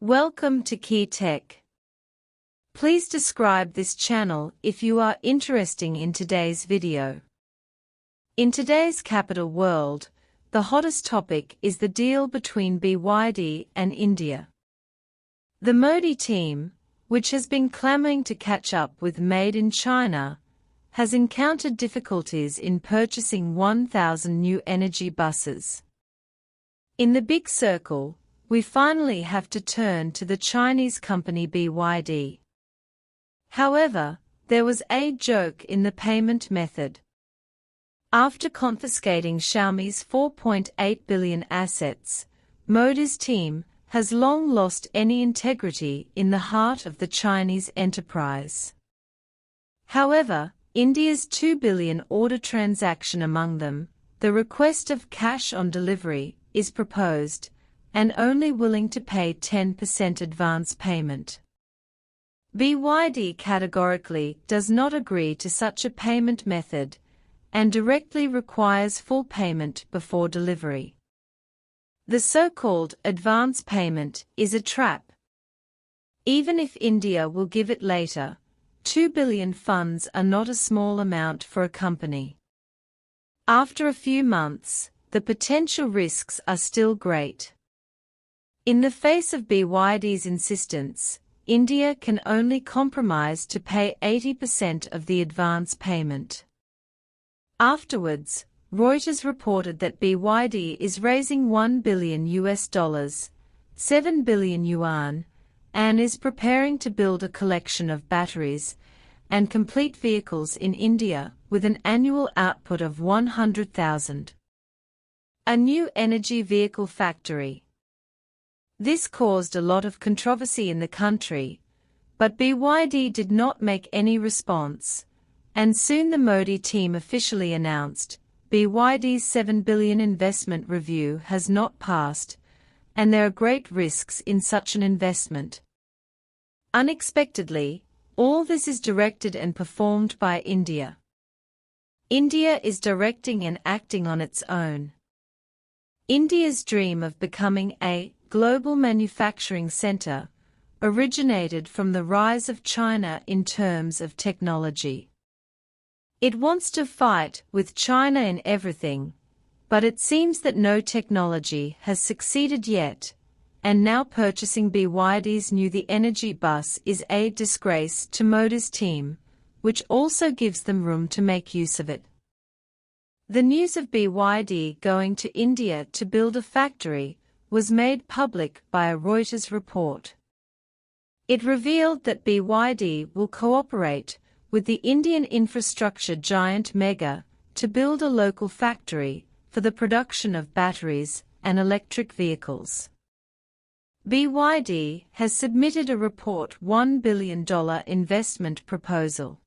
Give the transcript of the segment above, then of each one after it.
Welcome to Key Tech. Please describe this channel if you are interested in today's video. In today's capital world, the hottest topic is the deal between BYD and India. The Modi team, which has been clamoring to catch up with Made in China, has encountered difficulties in purchasing 1,000 new energy buses. In the big circle, we finally have to turn to the Chinese company BYD. However, there was a joke in the payment method. After confiscating Xiaomi's 4.8 billion assets, Modi's team has long lost any integrity in the heart of the Chinese enterprise. However, India's 2 billion order transaction among them, the request of cash on delivery, is proposed, and only willing to pay 10% advance payment. BYD categorically does not agree to such a payment method, and directly requires full payment before delivery. The so-called advance payment is a trap. Even if India will give it later, 2 billion funds are not a small amount for a company. After a few months, the potential risks are still great. In the face of BYD's insistence, India can only compromise to pay 80% of the advance payment. Afterwards, Reuters reported that BYD is raising $1 billion, 7 billion yuan, and is preparing to build a collection of batteries and complete vehicles in India with an annual output of 100,000. A new energy vehicle factory. This caused a lot of controversy in the country, but BYD did not make any response, and soon the Modi team officially announced, BYD's 7 billion investment review has not passed, and there are great risks in such an investment. Unexpectedly, all this is directed and performed by India. India is directing and acting on its own. India's dream of becoming a global manufacturing center originated from the rise of China in terms of technology. It wants to fight with China in everything, but it seems that no technology has succeeded yet, and now purchasing BYD's new The Energy Bus is a disgrace to Modi's team, which also gives them room to make use of it. The news of BYD going to India to build a factory was made public by a Reuters report. It revealed that BYD will cooperate with the Indian infrastructure giant Mega to build a local factory for the production of batteries and electric vehicles. BYD has submitted a report $1 billion investment proposal.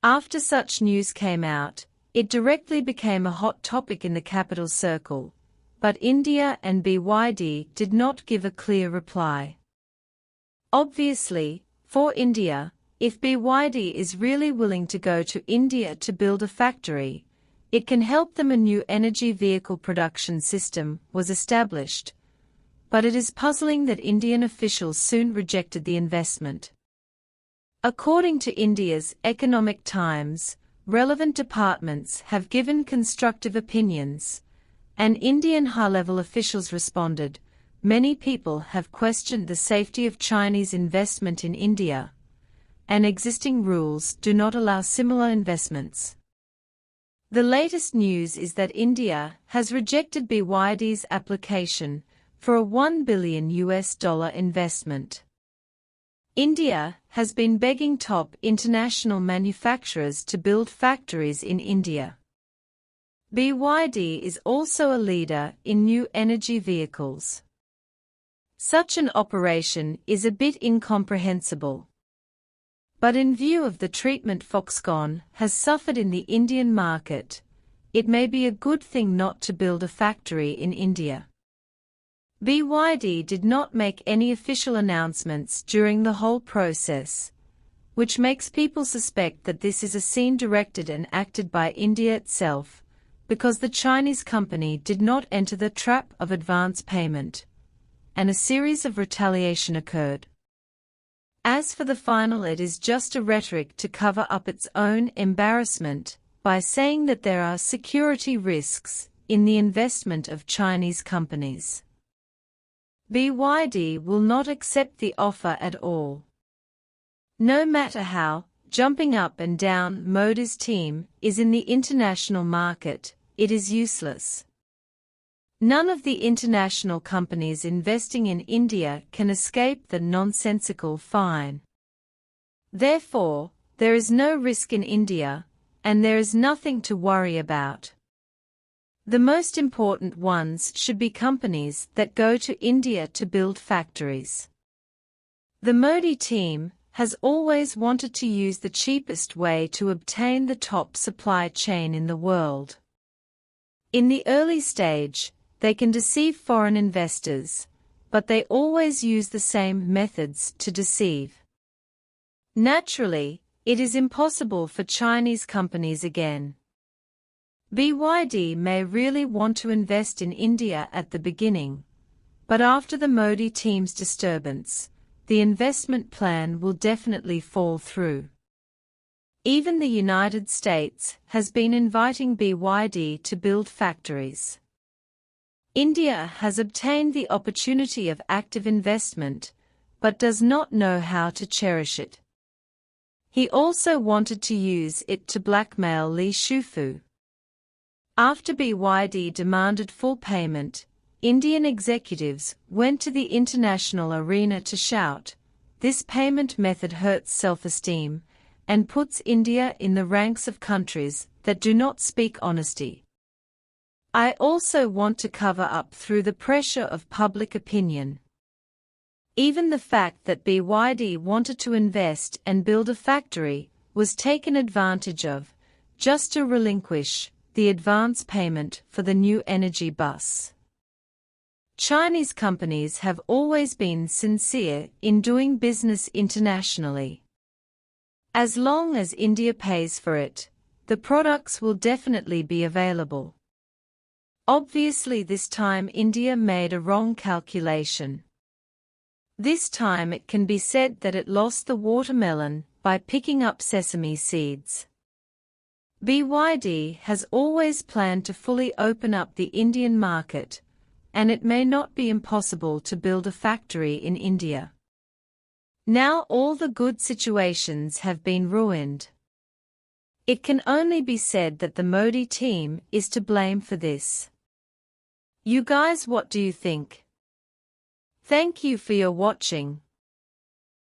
After such news came out, it directly became a hot topic in the capital circle, but India and BYD did not give a clear reply. Obviously, for India, if BYD is really willing to go to India to build a factory, it can help them. A new energy vehicle production system was established, but it is puzzling that Indian officials soon rejected the investment. According to India's Economic Times, relevant departments have given constructive opinions, and Indian high-level officials responded, many people have questioned the safety of Chinese investment in India, and existing rules do not allow similar investments. The latest news is that India has rejected BYD's application for a $1 billion investment. India has been begging top international manufacturers to build factories in India. BYD is also a leader in new energy vehicles. Such an operation is a bit incomprehensible. But in view of the treatment Foxconn has suffered in the Indian market, it may be a good thing not to build a factory in India. BYD did not make any official announcements during the whole process, which makes people suspect that this is a scene directed and acted by India itself, because the Chinese company did not enter the trap of advance payment, and a series of retaliation occurred. As for the final, it is just a rhetoric to cover up its own embarrassment by saying that there are security risks in the investment of Chinese companies. BYD will not accept the offer at all. No matter how jumping up and down Modi's team is in the international market, it is useless. None of the international companies investing in India can escape the nonsensical fine. Therefore, there is no risk in India, and there is nothing to worry about. The most important ones should be companies that go to India to build factories. The Modi team has always wanted to use the cheapest way to obtain the top supply chain in the world. In the early stage, they can deceive foreign investors, but they always use the same methods to deceive. Naturally, it is impossible for Chinese companies again. BYD may really want to invest in India at the beginning, but after the Modi team's disturbance, the investment plan will definitely fall through. Even the United States has been inviting BYD to build factories. India has obtained the opportunity of active investment, but does not know how to cherish it. He also wanted to use it to blackmail Li Shufu. After BYD demanded full payment, Indian executives went to the international arena to shout, "This payment method hurts self-esteem and puts India in the ranks of countries that do not speak honesty." I also want to cover up through the pressure of public opinion. Even the fact that BYD wanted to invest and build a factory was taken advantage of, just to relinquish the advance payment for the new energy bus. Chinese companies have always been sincere in doing business internationally. As long as India pays for it, the products will definitely be available. Obviously, this time India made a wrong calculation. This time it can be said that it lost the watermelon by picking up sesame seeds. BYD has always planned to fully open up the Indian market, and it may not be impossible to build a factory in India. Now all the good situations have been ruined. It can only be said that the Modi team is to blame for this. You guys, what do you think? Thank you for your watching.